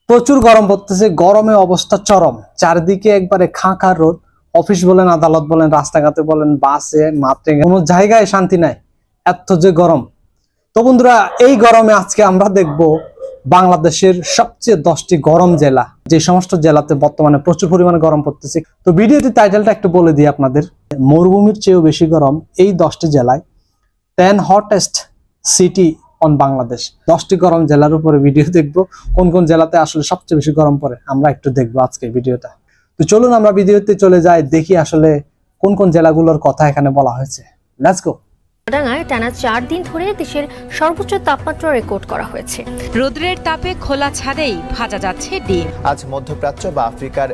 প্রচুর গরম পড়তেছে, গরমে অবস্থা চরম, চারদিকে একবারে খাঁ রোদ। অফিস বলেন, আদালত বলেন, রাস্তাঘাটে বলেন, বাসে, মাঠে, কোনো জায়গায় শান্তি নাই, এত যে গরম। তো বন্ধুরা, এই গরমে আজকে আমরা দেখব বাংলাদেশের সবচেয়ে 10টি গরম জেলা, যে সমস্ত জেলাতে বর্তমানে প্রচুর পরিমাণে গরম পড়তেছে। তো ভিডিওটির টাইটেলটা একটু বলে দিই আপনাদের, মরুভূমির চেয়েও বেশি গরম এই 10টি জেলায়, 10 হটেস্ট সিটি অন বাংলাদেশ। 10টি গরম জেলার উপরে ভিডিও দেখবো, কোন কোন জেলাতে আসলে সবচেয়ে বেশি গরম পড়ে আমরা একটু দেখবো আজকে ভিডিওটা। তো চলুন আমরা ভিডিওতে চলে যাই, দেখি আসলে কোন কোন জেলাগুলোর কথা এখানে বলা হয়েছে। Let's go. চুয়াডাঙ্গায় টানা 4 দিন ধরে দেশের সর্বোচ্চ তাপমাত্রা রেকর্ড করা হয়েছে। রোদ্রের তাপে খোলা ছাদেই ভাজা যাচ্ছে ডিম। আজ মধ্যপ্রাচ্য বা আফ্রিকার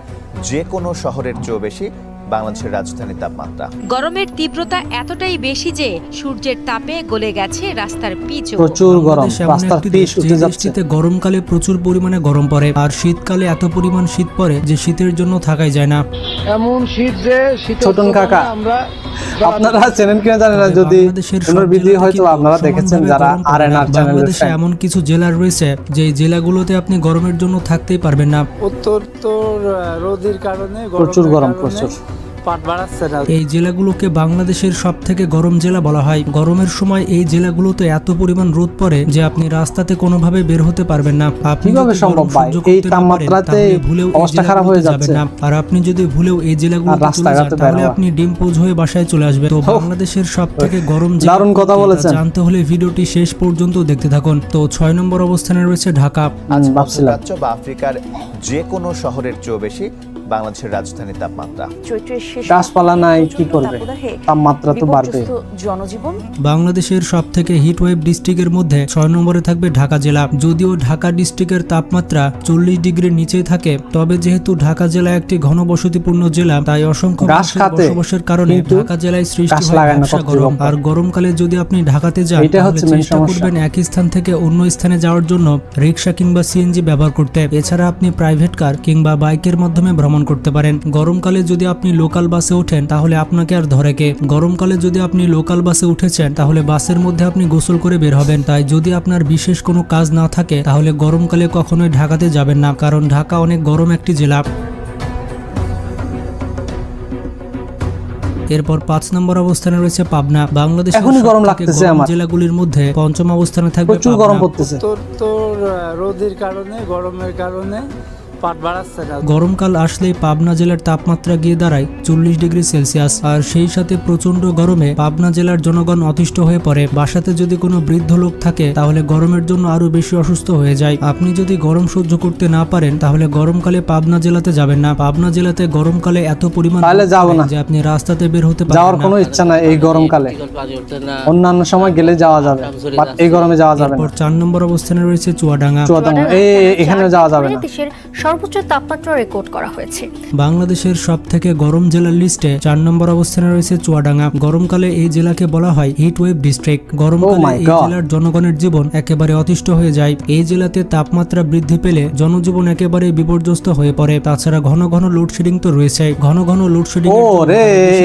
যে কোনো শহরের চেয়েও বেশি বাংলাদেশের রাজধানীর তাপমাত্রা। গরমের তীব্রতা এতটাই বেশি যে সূর্যের তাপে গলে গেছে রাস্তার পিচ। প্রচুর গরম, রাস্তার পিচ উঠে যাচ্ছে। গরমকালে প্রচুর পরিমাণে গরম পড়ে, আর শীতকালে এত পরিমাণ শীত পড়ে যে শীতের জন্য থাকাই যায় না। এমন শীত যে ছোটন কাকা, আপনারা চেনেন কিনা জানেন না, যদি ওনার ভিডিও হয়তো আপনারা দেখেছেন যারা আরএনআর চ্যানেলে। বাংলাদেশে এমন কিছু জেলা রয়েছে যে জেলাগুলোতে আপনি গরমের জন্য থাকতেই পারবেন না। উত্তর রোদের কারণে প্রচুর গরম, প্রচুর। এই জেলাগুলোকে বাংলাদেশের সবথেকে গরম জেলা বলা হয়। গরমের সময় এই জেলাগুলোতে এত পরিমাণ রোদ পড়ে যে আপনি রাস্তাতে কোনোভাবে বের হতে পারবেন না। কিভাবে সম্ভব ভাই, এই তাপমাত্রাতে অবস্থা খারাপ হয়ে যাচ্ছে। আর আপনি যদি ভুলেও এই জেলাগুলোতে চলে যান তাহলে আপনি ডিম্পোজ হয়ে বাসায় চলে আসবেন। তো বাংলাদেশের সবথেকে গরম জেলা, দারুণ কথা বলেছেন, জানতে হলে ভিডিওটি শেষ পর্যন্ত দেখতে থাকুন। তো 6 নম্বর অবস্থানে রয়েছে ঢাকা। আজ মধ্যপ্রাচ্য বা আফ্রিকার যে কোনো শহরের চেয়েও বেশি বাংলাদেশের রাজধানীর তাপমাত্রা। গাছপালা নাই, কি করবে, তাপমাত্রা তো বাড়বে। জনজীবন বাংলাদেশের সবথেকে হিট ওয়েভ ডিস্ট্রিক্টের মধ্যে 6 নম্বরে থাকবে ঢাকা জেলা। যদিও ঢাকা ডিস্ট্রিক্টের তাপমাত্রা 40 ডিগ্রির নিচেই থাকে, তবে যেহেতু ঢাকা জেলা একটি ঘনবসতিপূর্ণ জেলা, তাই অসংখ্য বসবাসের কারণে ঢাকা জেলায় সৃষ্টি হয় ভ্যাপসা গরম। আর গরমকালে যদি আপনি ঢাকাতে যান তাহলে চেষ্টা করবেন এক স্থান থেকে অন্য স্থানে যাওয়ার জন্য রিক্সা কিংবা সিএনজি ব্যবহার করতে। এছাড়া আপনি প্রাইভেট কার কিংবা বাইকের মাধ্যমে ভ্রমণ করতে পারেন। গরমকালে যদি আপনি লোকাল বাসে ওঠেন তাহলে আপনাকে আর ধরে কে? গরমকালে যদি আপনি লোকাল বাসে উঠেছেন তাহলে বাসের মধ্যে আপনি গোসল করে বের হবেন। তাই যদি আপনার বিশেষ কোনো কাজ না থাকে তাহলে গরমকালে কখনোই ঢাকাতে যাবেন না, কারণ ঢাকা অনেক গরম একটি জেলা। এরপর 5 নম্বর অবস্থানে রয়েছে পাবনা। বাংলাদেশের গরম লাগতেছে আমার জেলাগুলির মধ্যে 5ম অবস্থানে থাকবে। প্রচুর গরম পড়তেছে। রোদের কারণে, গরমের কারণে গরমকাল আসলেই পাবনা জেলার তাপমাত্রা গিয়ে দাঁড়ায় 40 ডিগ্রি সেলসিয়াস। আর সেই সাথে প্রচন্ড গরমে পাবনা জেলার জনগণ অতিষ্ঠ হয়ে পড়ে। বাসাতে যদি কোনো বৃদ্ধ লোক থাকে তাহলে গরমের জন্য আরো বেশি অসুস্থ হয়ে যায়। আপনি যদি গরম সহ্য করতে না পারেন তাহলে গরমকালে পাবনা জেলাতে যাবেন না। পাবনা জেলাতে গরমকালে এত পরিমাণ যে আপনি রাস্তাতে বের হতে পারবেন না। যাওয়ার কোনো ইচ্ছা নাই এই গরমকালে, অন্যান্য সময় গেলে যাওয়া যাবে, বাট এই গরমে যাওয়া যাবে না। এরপর 4 নম্বর অবস্থানে রয়েছে চুয়াডাঙ্গা। এখানে যাওয়া যাবে না। সর্বোচ্চ তাপমাত্রা রেকর্ড করা হয়েছে। বাংলাদেশের সবথেকে গরম জেলার লিস্টে 4 নম্বর অবস্থানে রয়েছে চুয়াডাঙ্গা। গরমকালে এই জেলাকে বলা হয় হিট ওয়েভ ডিস্ট্রিক্ট। গরমকালে এই জেলার জনগণের জীবন একেবারে অতিষ্ঠ হয়ে যায়। এই জেলাতে তাপমাত্রা বৃদ্ধি পেলে জনজীবন একেবারে বিপর্যস্ত হয়ে পড়ে। তাছাড়া ঘন ঘন লোডশেডিং তো রয়েছে। ঘন ঘন লোডশেডিং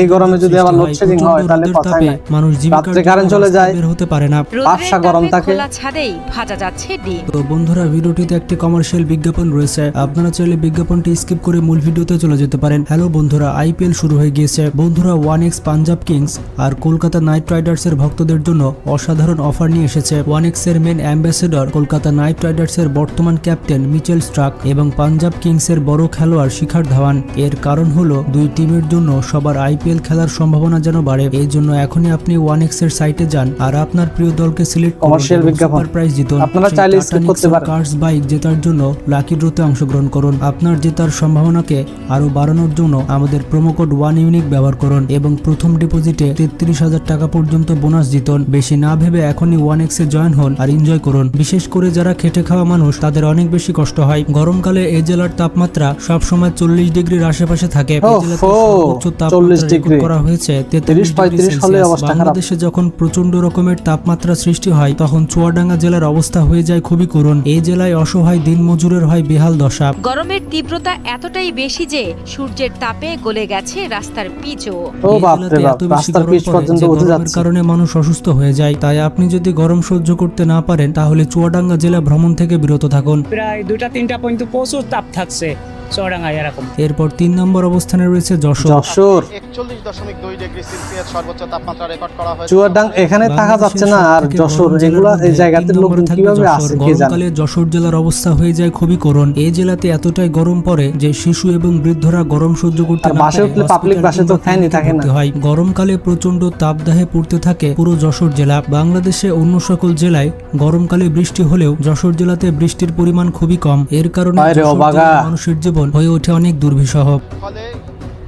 এই গরমে যদি আবার লোডশেডিং হয় তাহলে কথাই নাই, মানুষ জীবিকার কারেন্ট চলে যায়, বের হতে পারে না, আবসা গরম থাকে, খোলা ছাদেই ভাজা যাচ্ছে ডিম। তো বন্ধুরা, ভিডিওটিতে একটি কমার্শিয়াল বিজ্ঞাপন রয়েছে, আপনারা চাইলে বিজ্ঞাপনটি স্কিপ করে মূল ভিডিওতে চলে যেতে পারেন। হ্যালো বন্ধুরা, আইপিএল শুরু হয়ে গিয়েছে। বন্ধুরা, 1x পাঞ্জাব কিংস আর কলকাতা নাইট রাইডার্স এর ভক্তদের জন্য অসাধারণ অফার নিয়ে এসেছে। 1x এর main ambassador Kolkata Knight Riders এর বর্তমান ক্যাপ্টেন মিচেল স্ট্রাক এবং পাঞ্জাব কিংস এর বড় খেলোয়াড় শিখর ধাওয়ান। এর কারণ হলো দুই টিমের জন্য সবার আইপিএল খেলার সম্ভাবনা যেন বাড়ে। এই জন্য এখনই আপনি 1x এর সাইটে যান আর আপনার প্রিয় দলকে সিলেক্ট কমার্শিয়াল বিজ্ঞাপন প্রাইজ জিতুন। আপনারা চাইলে স্কিপ করতে পারেন। কার্স বাইক জেতার জন্য লাকি ড্রতে অংশগ্রহণ করুন। আপনার জেতার সম্ভাবনাকে আরো বাড়ানোর জন্য আমাদের প্রোমো কোড 1UNIQ ব্যবহার করুন এবং প্রথম ডিপোজিটে 33,000 টাকা পর্যন্ত বোনাস জিতুন। বেশি না ভেবে এখনই 1x এ জয়েন হন আর এনজয় করুন। বিশেষ করে যারা খেটে খাওয়া মানুষ তাদের অনেক বেশি কষ্ট হয়। গরমকালে এই জেলার তাপমাত্রা সব সময় 40 ডিগ্রির আশেপাশে থাকে। সর্বোচ্চ তাপমাত্রা রেকর্ড করা হয়েছে 33-35 হলে অবস্থা খারাপ। বাংলাদেশে যখন প্রচন্ড রকমের তাপমাত্রা সৃষ্টি হয় তখন চুয়াডাঙ্গা জেলার অবস্থা হয়ে যায় খুবই করুণ। এই জেলায় অসহায় দিনমজুরের হয় বেহাল দশা। তাপ। গরমের তীব্রতা এতটাই বেশি যে সূর্যের তাপে গলে গেছে রাস্তার পিচও। ও এই বাপ রে জেলাতে বাপ, এত বেশি রাস্তার গরম পিচ পড়ে পর্যন্ত যে উঠে গরমের যাচ্ছে। কারণে মানুষ অসুস্থ হয়ে যায়। তাই আপনি যদি গরম সহ্য করতে না পারেন তাহলে চুয়াডাঙ্গা জেলা ভ্রমণ থেকে বিরত থাকুন। প্রায় 2টা-3টা পর্যন্ত প্রচুর তাপ থাকছে চুয়াডাঙ্গায় এরকম। এরপর 3 নম্বর অবস্থানে রয়েছে যশোর। যশোর 41.2 ডিগ্রি সেলসিয়াস সর্বোচ্চ তাপমাত্রা রেকর্ড করা হয়েছে। চুয়াডাঙ্গা এখানে থাকা যাচ্ছে না, আর যশোর এগুলা এই জায়গাতে লোকজন কিভাবে আসে কে জানে। গরমকালে যশোর জেলার অবস্থা হয়ে যায় খুবই করুণ। এই জেলাতে এতটাই গরম পড়ে যে শিশু এবং বৃদ্ধরা গরম সহ্য করতে আর না বাসে পারে উঠলে পাবলিক বাসে তো ফ্যানই থাকে না। হয়। গরমকালে প্রচন্ড তাপদাহে পড়তে থাকে পুরো যশোর জেলা। বাংলাদেশে অন্য সকল জেলায় গরমকালে বৃষ্টি হলেও যশোর জেলাতে বৃষ্টির পরিমাণ খুবই কম। এর কারণে আরে যশোর অবাগা। জেলার মানুষের জীবন হয়ে ওঠে অনেক দুর্বিষহ। ফলে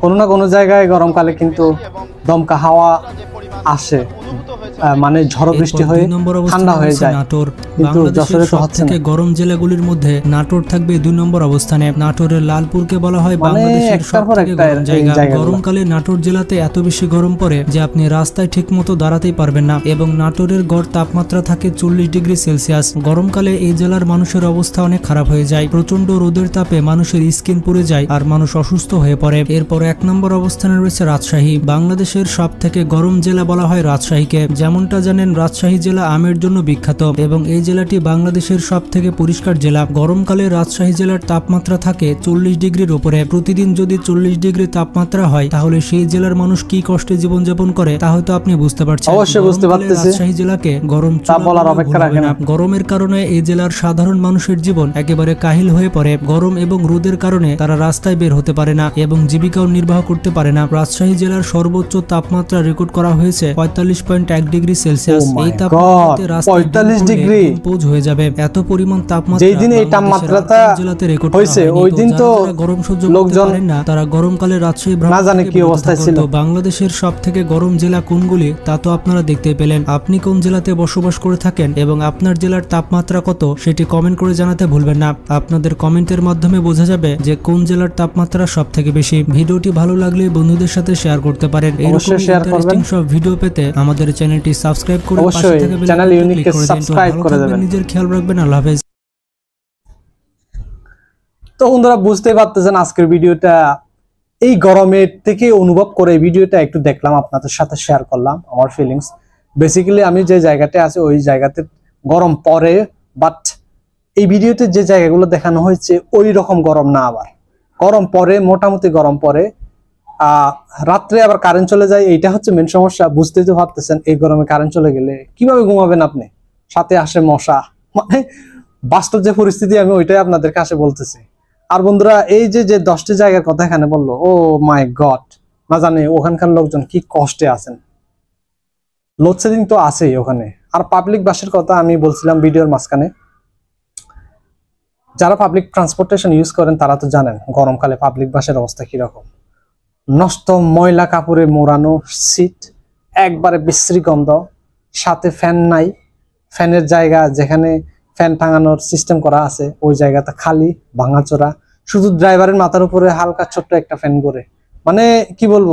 কোনো না কোনো জায়গায় গরমকালে কিন্তু দমকা হাওয়া আসে, মানে ঝড় বৃষ্টি হয়ে ঠান্ডা হয়ে যায়, নাটোর। কিন্তু যশোরে তো হচ্ছে থেকে না। গরম জেলাগুলির মধ্যে নাটোর থাকবে 2 নম্বর অবস্থানে। নাটোরের লালপুরকে বলা হয় মানে বাংলাদেশের একটার পর সবথেকে একটা গরম এই জায়গা। জায়গাগুলো। গরমকালে নাটোর জেলাতে এত বেশি গরম পড়ে যে আপনি রাস্তায় ঠিকমতো দাঁড়াতেই পারবেন না এবং নাটোরের গড় তাপমাত্রা থাকে 40 ডিগ্রি সেলসিয়াস। গরমকালে এই জেলার মানুষের অবস্থা অনেক খারাপ হয়ে যায়। প্রচন্ড রোদের তাপে মানুষের স্কিন পুড়ে যায় আর মানুষ অসুস্থ হয়ে পড়ে। এরপর 1 নম্বর অবস্থানে রয়েছে রাজশাহী। বাংলাদেশের সবথেকে গরম জেলা বলা হয় রাজশাহীকে। যেমনটা জানেন, রাজশাহী জেলা আমের জন্য বিখ্যাত এবং এই জেলাটি বাংলাদেশের সবথেকে পরিষ্কার জেলা। গরমকালে রাজশাহী জেলার তাপমাত্রা থাকে 40 ডিগ্রির উপরে। প্রতিদিন যদি 40 ডিগ্রি তাপমাত্রা হয় তাহলে সেই জেলার মানুষ কি কষ্টে জীবনযাপন করে তা হয়তো আপনি বুঝতে পারছেন। অবশ্যই বুঝতে গরমকালে পারতেছি। রাজশাহী জেলাকে গরম তা চুলা বলার বলেও অপেক্ষা ভুল রাখে হবে না। গরমের কারণে এই জেলার সাধারণ মানুষের জীবন একেবারে কাহিল হয়ে পড়ে। গরম এবং রোদের কারণে তারা রাস্তায় বের হতে পারে না এবং জীবিকাও নির্বাহ করতে পারে না। রাজশাহী জেলার সর্বোচ্চ তাপমাত্রা রেকর্ড করা হয়েছে 45.1 ডিগ্রি সেলসিয়াস। Oh my এই তাপমাত্রাতে God, রাস্তায় 45 ডিগ্রি। পোজ হয়ে যাবে। এত পরিমাণ তাপমাত্রা যেই দিন এই বাংলাদেশের তাপমাত্রাটা আর কোনো জেলাতে রেকর্ড করা হয়েছে, হয়নি। ওই দিন তো যারা যারা গরম সহ্য করতে লোকজন পারেন না তারা গরমকালে রাজশাহী ভ্রমণ না জানে থেকে কি বিরত অবস্থায় থাকুন। ছিল। তো বাংলাদেশের সবথেকে গরম জেলা কোনগুলি তা তো আপনারা দেখতে পেলেন। আপনি কোন জেলাতে বসবাস করে থাকেন এবং আপনার জেলার তাপমাত্রা কত সেটি কমেন্ট করে জানাতে ভুলবেন না। আপনাদের কমেন্টের মাধ্যমে বোঝা যাবে যে কোন জেলার তাপমাত্রা সবথেকে বেশি। ভিডিওটি ভালো লাগলে বন্ধুদের সাথে শেয়ার করতে পারেন। অবশ্যই এরকম শেয়ার করবেন। ইন্টারেস্টিং সব ভিডিও পেতে আমাদের চ্যানেলটি সাবস্ক্রাইব করে পাশে অবশ্যই থাকা বেল চ্যানেল আইকনটি ইউনিককে ক্লিক করে দিন। তো সাবস্ক্রাইব ভালো করে থাকবেন, দেবেন। নিজের খেয়াল রাখবেন। আল্লাহ হাফেজ। তো বন্ধুরা বুঝতেই পারতেছেন আজকের ভিডিওটা এই গরমের থেকে অনুভব করে এই ভিডিওটা একটু দেখলাম, আপনাদের সাথে শেয়ার করলাম আমার ফিলিংস। বেসিক্যালি আমি যে জায়গাতে আছি ওই জায়গাতে গরম পড়ে, বাট এই ভিডিওতে যে জায়গাগুলো দেখানো হয়েছে ওই রকম গরম না। আবার গরম পড়ে, মোটামুটি গরম পড়ে। রাত্রে আবার কারেন্ট চলে যায়, এইটা হচ্ছে মেন সমস্যা। বুঝতেই তো পারতেছেন এই গরমে কারেন্ট চলে গেলে কিভাবে ঘুমাবেন আপনি, সাথে আসে মশা। মানে বাস্তব যে পরিস্থিতি আমি ওইটাই আপনাদের কাছে বলতেছি। আর বন্ধুরা এই যে 10টি জায়গার কথা এখানে বললো, ও মাই গড, না জানে ওখানকার লোকজন কি কষ্টে আছেন। লোডশেডিং তো আছেই ওখানে। আর পাবলিক বাসের কথা আমি বলছিলাম ভিডিওর মাঝখানে। যারা পাবলিক ট্রান্সপোর্টেশন ইউজ করেন তারা তো জানেন গরমকালে পাবলিক বাসের অবস্থা কিরকম। নষ্ট ময়লা কাপড়ে মোড়ানো সিট, একবারে বিশ্রী গন্ধ, সাথে ফ্যান নাই। ফ্যানের জায়গা যেখানে ফ্যান টাঙানোর সিস্টেম করা আছে ওই জায়গাটা খালি, ভাঙাচোরা। শুধু ড্রাইভারের মাথার উপরে হালকা ছোট্ট একটা ফ্যান করে। মানে কি বলবো,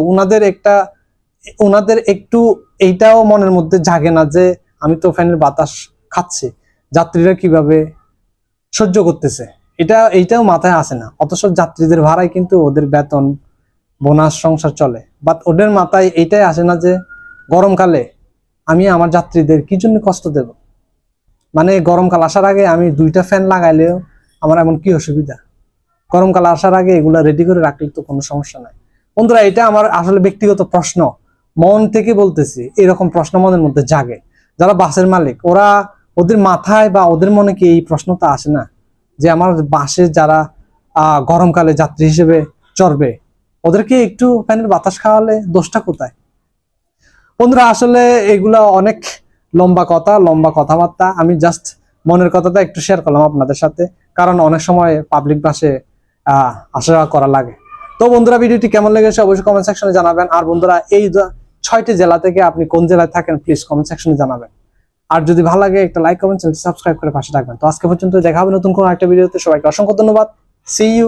ওনাদের একটু এইটাও মনের মধ্যে জাগে না যে আমি তো ফ্যানের বাতাস খাচ্ছি, যাত্রীরা কিভাবে সহ্য করতেছে, এইটাও মাথায় আসে না। অথচ যাত্রীদের ভাড়ায় কিন্তু ওদের বেতন, বোনাস, সংসার চলে। বাট ওদের মাথায় এইটাই আসে না যে গরমকালে আমি আমার যাত্রীদের কি জন্য কষ্ট দেব। মানে গরমকাল আসার আগে আমি 2টা ফ্যান লাগাইলেও আমার এমন কি অসুবিধা। গরমকাল আসার আগে এগুলা রেডি করে রাখলে তো কোনো সমস্যা নাই। বন্ধুরা এটা আমার আসলে ব্যক্তিগত প্রশ্ন, মন থেকে বলতেছি। এরকম প্রশ্ন মনের মধ্যে জাগে। যারা বাসের মালিক ওদের মাথায় বা ওদের মনে কি এই প্রশ্নটা আসে না যে আমার বাসে যারা গরমকালে যাত্রী হিসেবে চড়বে ওদেরকে একটু ফ্যানের বাতাস খাওয়ালে দোষটা কোথায়? বন্ধুরা আসলে এগুলা অনেক লম্বা কথাবার্তা। আমি জাস্ট মনের কথাটা একটু শেয়ার করলাম আপনাদের সাথে, কারণ অনেক সময় পাবলিক বাসে আসা যাওয়া করা লাগে। তো বন্ধুরা ভিডিওটি কেমন লেগেছে অবশ্যই কমেন্ট সেকশনে জানাবেন। আর বন্ধুরা এই 6টি জেলা থেকে আপনি কোন জেলায় থাকেন প্লিজ কমেন্ট সেকশনে জানাবেন। আর যদি ভালো লাগে একটা লাইক কমেন্ট, চ্যানেলটি সাবস্ক্রাইব করে পাশে থাকবেন। তো আজকে পর্যন্ত দেখা হবে নতুন কোনো একটা ভিডিওতে। সবাইকে অসংখ্য ধন্যবাদ। See you.